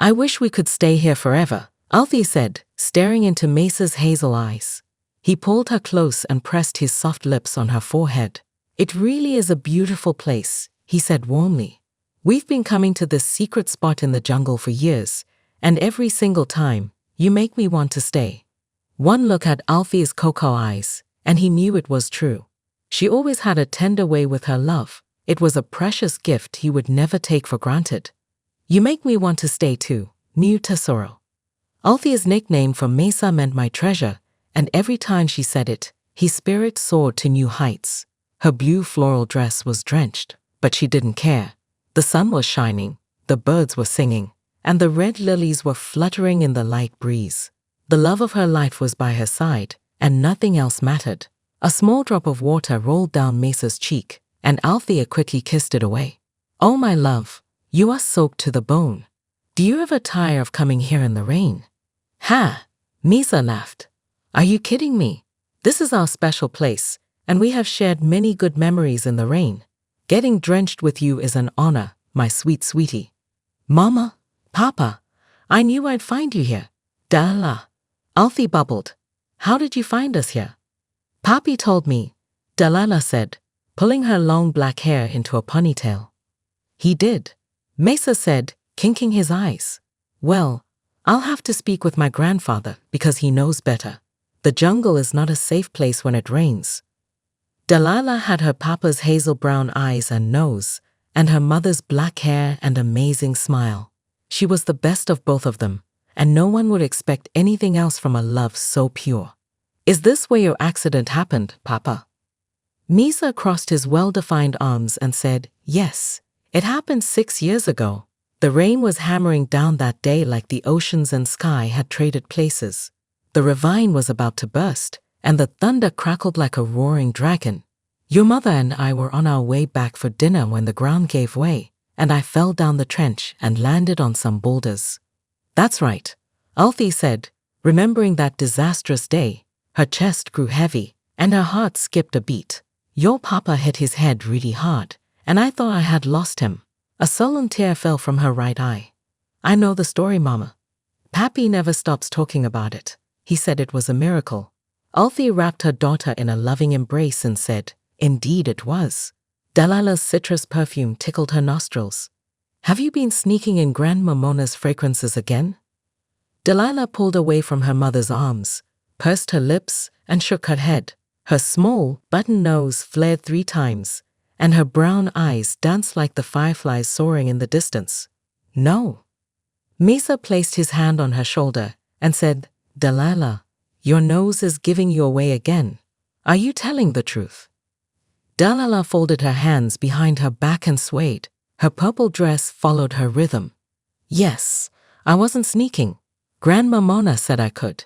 I wish we could stay here forever, Alfie said, staring into Mesa's hazel eyes. He pulled her close and pressed his soft lips on her forehead. It really is a beautiful place, he said warmly. We've been coming to this secret spot in the jungle for years, and every single time, you make me want to stay. One look at Alfie's cocoa eyes, and he knew it was true. She always had a tender way with her love. It was a precious gift he would never take for granted. You make me want to stay too, new Tesoro. Alfie's nickname for Mesa meant my treasure, and every time she said it, his spirit soared to new heights. Her blue floral dress was drenched, but she didn't care. The sun was shining, the birds were singing, and the red lilies were fluttering in the light breeze. The love of her life was by her side, and nothing else mattered. A small drop of water rolled down Mesa's cheek, and Althea quickly kissed it away. Oh, my love, you are soaked to the bone. Do you ever tire of coming here in the rain? Ha! Mesa laughed. Are you kidding me? This is our special place, and we have shared many good memories in the rain. Getting drenched with you is an honor, my sweet sweetie. Mama, Papa, I knew I'd find you here. Dalala. Alfie bubbled. How did you find us here? Papi told me, Dalala said, pulling her long black hair into a ponytail. He did, Mesa said, kinking his eyes. Well, I'll have to speak with my grandfather because he knows better. The jungle is not a safe place when it rains. Delilah had her papa's hazel brown eyes and nose, and her mother's black hair and amazing smile. She was the best of both of them, and no one would expect anything else from a love so pure. Is this where your accident happened, Papa? Mesa crossed his well-defined arms and said, yes, it happened 6 years ago. The rain was hammering down that day like the oceans and sky had traded places. The ravine was about to burst, and the thunder crackled like a roaring dragon. Your mother and I were on our way back for dinner when the ground gave way, and I fell down the trench and landed on some boulders. That's right, Alfie said, remembering that disastrous day. Her chest grew heavy, and her heart skipped a beat. Your papa hit his head really hard, and I thought I had lost him. A sullen tear fell from her right eye. I know the story, Mama. Papi never stops talking about it. He said it was a miracle. Alfie wrapped her daughter in a loving embrace and said, indeed it was. Delilah's citrus perfume tickled her nostrils. Have you been sneaking in Grandma Mona's fragrances again? Delilah pulled away from her mother's arms, pursed her lips, and shook her head. Her small, button nose flared 3 times, and her brown eyes danced like the fireflies soaring in the distance. No. Mesa placed his hand on her shoulder and said, Delilah, your nose is giving you away again. Are you telling the truth? Delilah folded her hands behind her back and swayed. Her purple dress followed her rhythm. Yes, I wasn't sneaking. Grandma Mona said I could.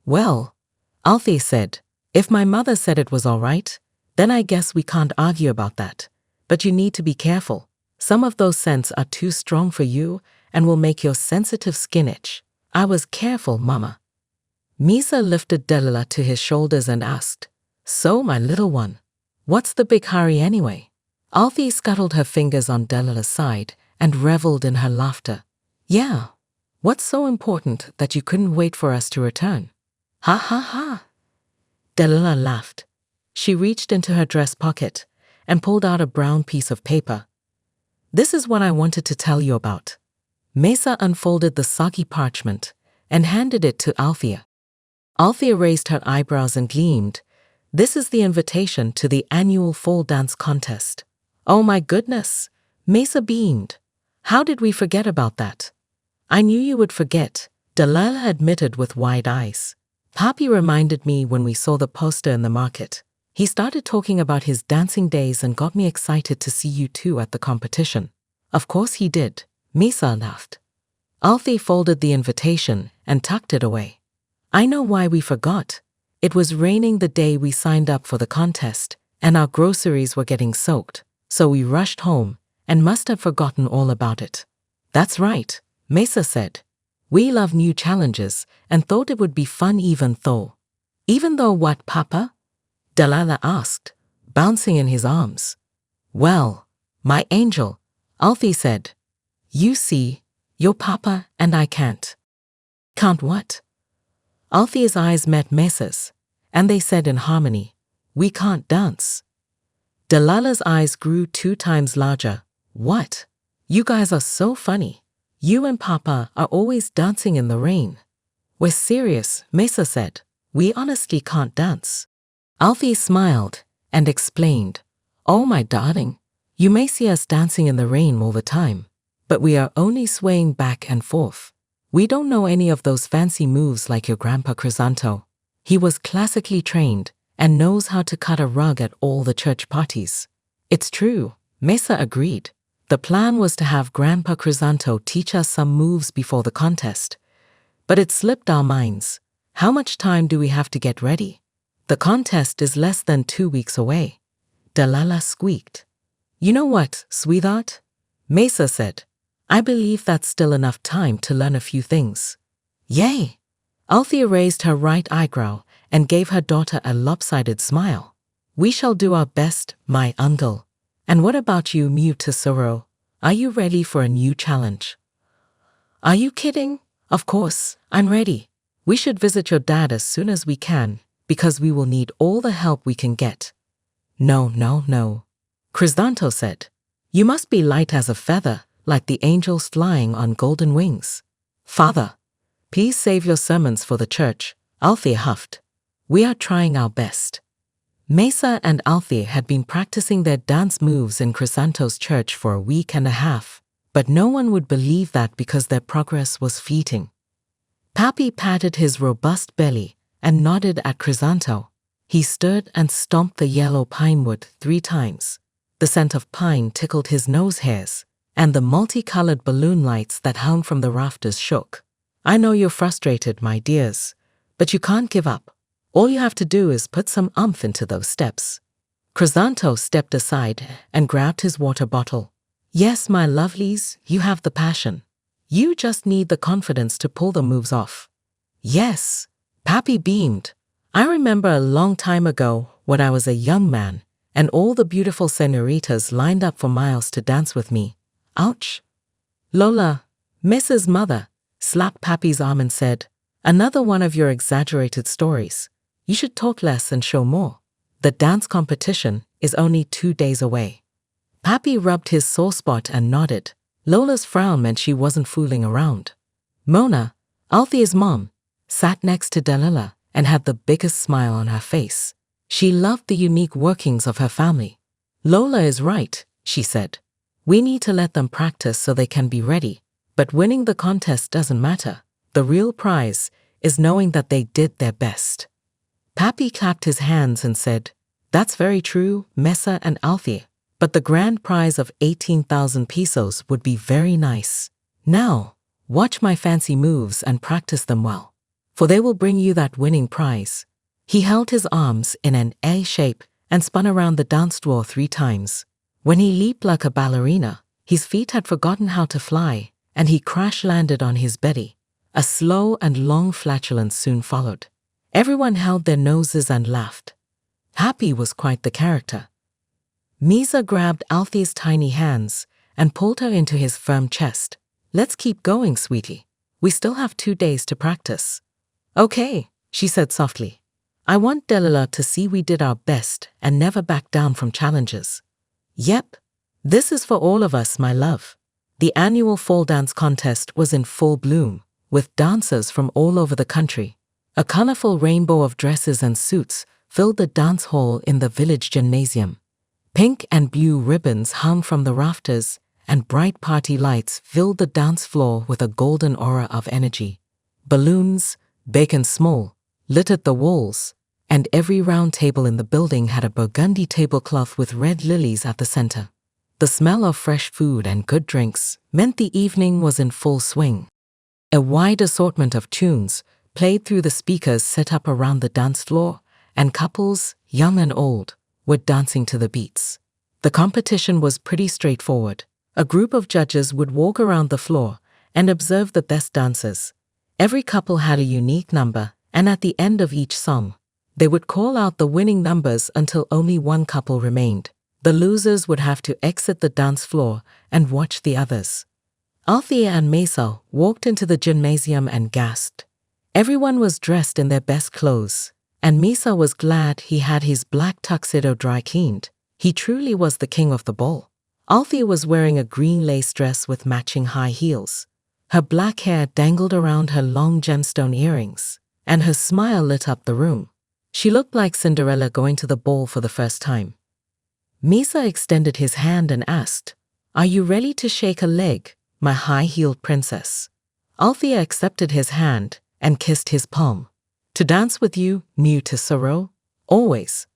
Well, Alfie said, if my mother said it was all right, then I guess we can't argue about that. But you need to be careful. Some of those scents are too strong for you and will make your sensitive skin itch. I was careful, Mama. Mesa lifted Delilah to his shoulders and asked, so, my little one, what's the big hurry anyway? Alfie scuttled her fingers on Delilah's side and reveled in her laughter. Yeah, what's so important that you couldn't wait for us to return? Ha ha ha. Delilah laughed. She reached into her dress pocket and pulled out a brown piece of paper. This is what I wanted to tell you about. Mesa unfolded the soggy parchment and handed it to Althea. Althea raised her eyebrows and gleamed. This is the invitation to the annual fall dance contest. Oh my goodness, Mesa beamed. How did we forget about that? I knew you would forget, Delilah admitted with wide eyes. Papi reminded me when we saw the poster in the market. He started talking about his dancing days and got me excited to see you two at the competition. Of course he did, Mesa laughed. Althea folded the invitation and tucked it away. I know why we forgot. It was raining the day we signed up for the contest, and our groceries were getting soaked, so we rushed home and must have forgotten all about it. That's right, Mesa said. We love new challenges and thought it would be fun even though. Even though what, Papa? Delilah asked, bouncing in his arms. Well, my angel, Alfie said. You see, Your papa and I can't. Can't what? Althea's eyes met Mesa's, and they said in harmony, we can't dance. Delilah's eyes grew 2 times larger. What? You guys are so funny. You and Papa are always dancing in the rain. We're serious, Mesa said. We honestly can't dance. Althea smiled and explained, oh my darling, you may see us dancing in the rain all the time, but we are only swaying back and forth. We don't know any of those fancy moves like your grandpa Crisanto. He was classically trained and knows how to cut a rug at all the church parties. It's true, Mesa agreed. The plan was to have Grandpa Crisanto teach us some moves before the contest. But it slipped our minds. How much time do we have to get ready? The contest is less than 2 weeks away. Delilah squeaked. You know what, sweetheart? Mesa said, I believe that's still enough time to learn a few things. Yay! Althea raised her right eyebrow and gave her daughter a lopsided smile. We shall do our best, my uncle. And what about you, Mu Tesoro? Are you ready for a new challenge? Are you kidding? Of course, I'm ready. We should visit your dad as soon as we can, because we will need all the help we can get. No. Crisanto said, you must be light as a feather, like the angels flying on golden wings. Father, please save your sermons for the church, Althea huffed. We are trying our best. Mesa and Althea had been practicing their dance moves in Crisanto's church for a week and a half, but no one would believe that because their progress was fleeting. Pappy patted his robust belly and nodded at Crisanto. He stood and stomped the yellow pine wood 3 times. The scent of pine tickled his nose hairs, and the multicolored balloon lights that hung from the rafters shook. I know you're frustrated, my dears, but you can't give up. All you have to do is put some oomph into those steps. Crisanto stepped aside and grabbed his water bottle. Yes, my lovelies, you have the passion. You just need the confidence to pull the moves off. Yes, Pappy beamed. I remember a long time ago when I was a young man and all the beautiful senoritas lined up for miles to dance with me. Ouch. Lola, Mrs. Mother, slapped Pappy's arm and said, another one of your exaggerated stories. You should talk less and show more. The dance competition is only 2 days away. Pappy rubbed his sore spot and nodded. Lola's frown meant she wasn't fooling around. Mona, Althea's mom, sat next to Delilah and had the biggest smile on her face. She loved the unique workings of her family. Lola is right, she said. We need to let them practice so they can be ready. But winning the contest doesn't matter. The real prize is knowing that they did their best. Pappy clapped his hands and said, that's very true, Mesa and Althea, but the grand prize of 18,000 pesos would be very nice. Now, watch my fancy moves and practice them well, for they will bring you that winning prize. He held his arms in an A shape and spun around the dance floor 3 times. When he leaped like a ballerina, his feet had forgotten how to fly, and he crash-landed on his belly. A slow and long flatulence soon followed. Everyone held their noses and laughed. Happy was quite the character. Mesa grabbed Althea's tiny hands and pulled her into his firm chest. Let's keep going, sweetie. We still have 2 days to practice. Okay, she said softly. I want Delilah to see we did our best and never back down from challenges. Yep, this is for all of us, my love. The annual fall dance contest was in full bloom, with dancers from all over the country. A colorful rainbow of dresses and suits filled the dance hall in the village gymnasium. Pink and blue ribbons hung from the rafters, and bright party lights filled the dance floor with a golden aura of energy. Balloons, big and small, littered the walls, and every round table in the building had a burgundy tablecloth with red lilies at the center. The smell of fresh food and good drinks meant the evening was in full swing. A wide assortment of tunes played through the speakers set up around the dance floor, and couples, young and old, were dancing to the beats. The competition was pretty straightforward. A group of judges would walk around the floor and observe the best dancers. Every couple had a unique number, and at the end of each song, they would call out the winning numbers until only one couple remained. The losers would have to exit the dance floor and watch the others. Althea and Mesa walked into the gymnasium and gasped. Everyone was dressed in their best clothes, and Mesa was glad he had his black tuxedo dry cleaned. He truly was the king of the ball. Althea was wearing a green lace dress with matching high heels. Her black hair dangled around her long gemstone earrings, and her smile lit up the room. She looked like Cinderella going to the ball for the first time. Mesa extended his hand and asked, "Are you ready to shake a leg, my high-heeled princess?" Althea accepted his hand and kissed his palm. "To dance with you, new to sorrow, always."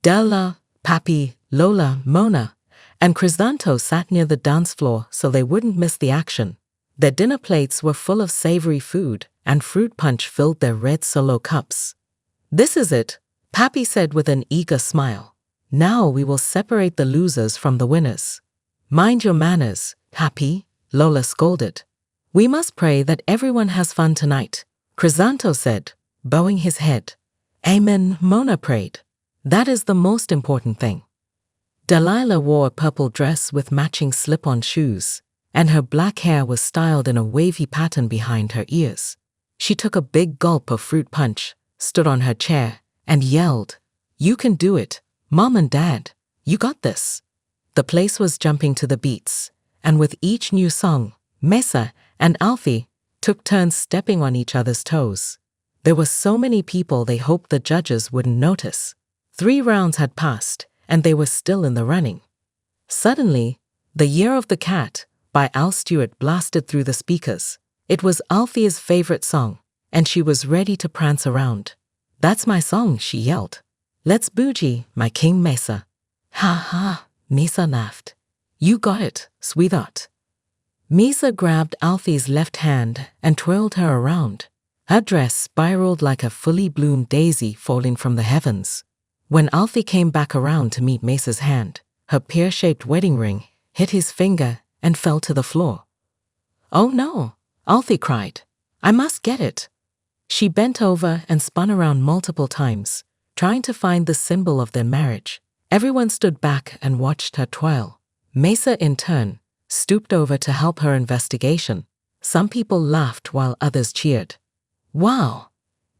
Della, Papi, Lola, Mona, and Crisanto sat near the dance floor so they wouldn't miss the action. Their dinner plates were full of savory food, and fruit punch filled their red solo cups. "This is it," Papi said with an eager smile. "Now we will separate the losers from the winners." "Mind your manners, Papi," Lola scolded. "We must pray that everyone has fun tonight," Crisanto said, bowing his head. "Amen," Mona prayed. "That is the most important thing." Delilah wore a purple dress with matching slip-on shoes, and her black hair was styled in a wavy pattern behind her ears. She took a big gulp of fruit punch, stood on her chair, and yelled, "You can do it, Mom and Dad, you got this." The place was jumping to the beats, and with each new song, Mesa and Alfie took turns stepping on each other's toes. There were so many people they hoped the judges wouldn't notice. 3 rounds had passed, and they were still in the running. Suddenly, "The Year of the Cat" by Al Stewart blasted through the speakers. It was Althea's favorite song, and she was ready to prance around. "That's my song," she yelled. "Let's bougie, my King Mesa." "Ha ha," Mesa laughed. "You got it, sweetheart." Mesa grabbed Alfie's left hand and twirled her around. Her dress spiraled like a fully bloomed daisy falling from the heavens. When Alfie came back around to meet Mesa's hand, her pear-shaped wedding ring hit his finger and fell to the floor. "Oh no," Alfie cried. "I must get it." She bent over and spun around multiple times, trying to find the symbol of their marriage. Everyone stood back and watched her twirl. Mesa, in turn, stooped over to help her investigation. Some people laughed while others cheered. "Wow!"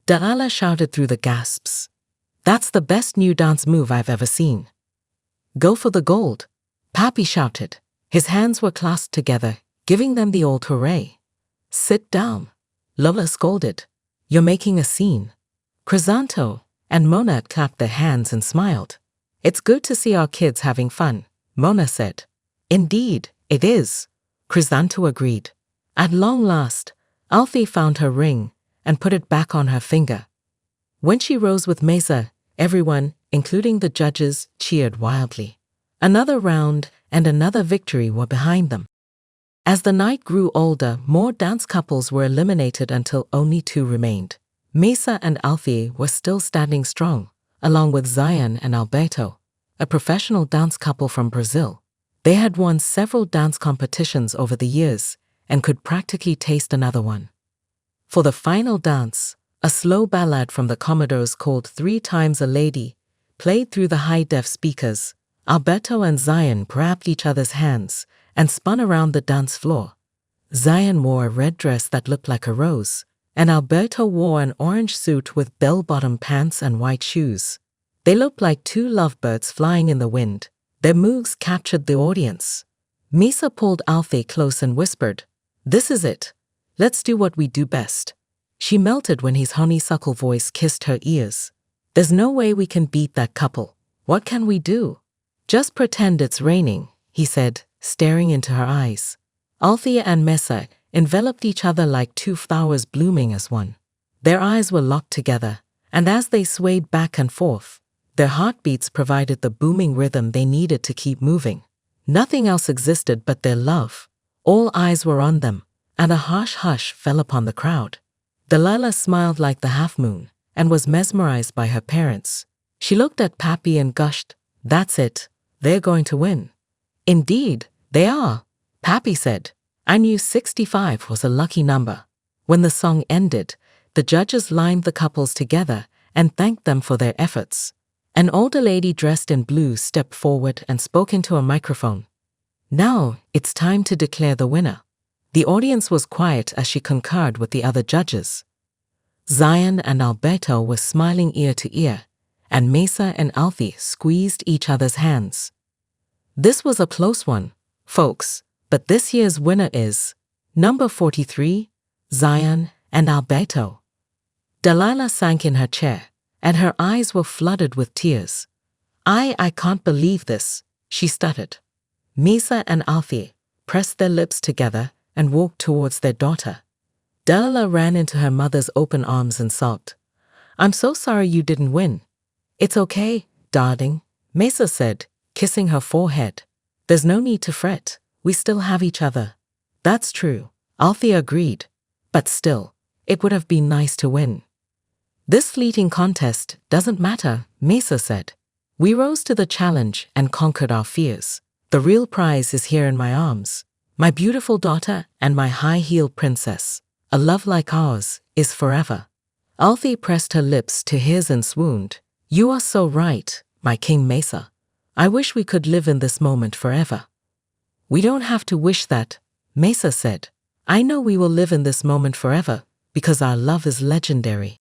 Delilah shouted through the gasps. "That's the best new dance move I've ever seen." "Go for the gold," Papi shouted. His hands were clasped together, giving them the old hooray. "Sit down," Lola scolded. "You're making a scene." Crisanto and Mona clapped their hands and smiled. "It's good to see our kids having fun," Mona said. "Indeed, it is," Crisanto agreed. At long last, Alfie found her ring and put it back on her finger. When she rose with Mesa, everyone, including the judges, cheered wildly. Another round and another victory were behind them. As the night grew older, more dance couples were eliminated until only 2 remained. Mesa and Alfie were still standing strong, along with Zion and Alberto, a professional dance couple from Brazil. They had won several dance competitions over the years and could practically taste another one. For the final dance, a slow ballad from the Commodores called 3 Times a Lady played through the high-def speakers. Alberto and Zion grabbed each other's hands and spun around the dance floor. Zion wore a red dress that looked like a rose, and Alberto wore an orange suit with bell-bottom pants and white shoes. They looked like 2 lovebirds flying in the wind. Their moves captured the audience. Mesa pulled Alfie close and whispered, "This is it. Let's do what we do best." She melted when his honeysuckle voice kissed her ears. "There's no way we can beat that couple. What can we do?" "Just pretend it's raining," he said, staring into her eyes. Althea and Mesa enveloped each other like 2 flowers blooming as one. Their eyes were locked together, and as they swayed back and forth, their heartbeats provided the booming rhythm they needed to keep moving. Nothing else existed but their love. All eyes were on them, and a harsh hush fell upon the crowd. Delilah smiled like the half-moon and was mesmerized by her parents. She looked at Papi and gushed, "That's it. They're going to win." "Indeed, they are," Papi said. "I knew 65 was a lucky number." When the song ended, the judges lined the couples together and thanked them for their efforts. An older lady dressed in blue stepped forward and spoke into a microphone. "Now, it's time to declare the winner." The audience was quiet as she concurred with the other judges. Zion and Alberto were smiling ear to ear, and Mesa and Alfie squeezed each other's hands. This was a close one, folks, but this year's winner is number 43, Zion and Alberto. Delilah sank in her chair, and her eyes were flooded with tears. I can't believe this, she stuttered. Mesa and Alfie pressed their lips together and walked towards their daughter. Delilah ran into her mother's open arms and sobbed. I'm so sorry you didn't win. It's okay, darling, Mesa said, kissing her forehead. There's no need to fret. We still have each other. That's true, Alfie agreed. But still, it would have been nice to win. This fleeting contest doesn't matter, Mesa said. We rose to the challenge and conquered our fears. The real prize is here in my arms. My beautiful daughter and my high-heeled princess. A love like ours is forever. Alfie pressed her lips to his and swooned. You are so right, my King Mesa. I wish we could live in this moment forever. We don't have to wish that, Mesa said. I know we will live in this moment forever because our love is legendary.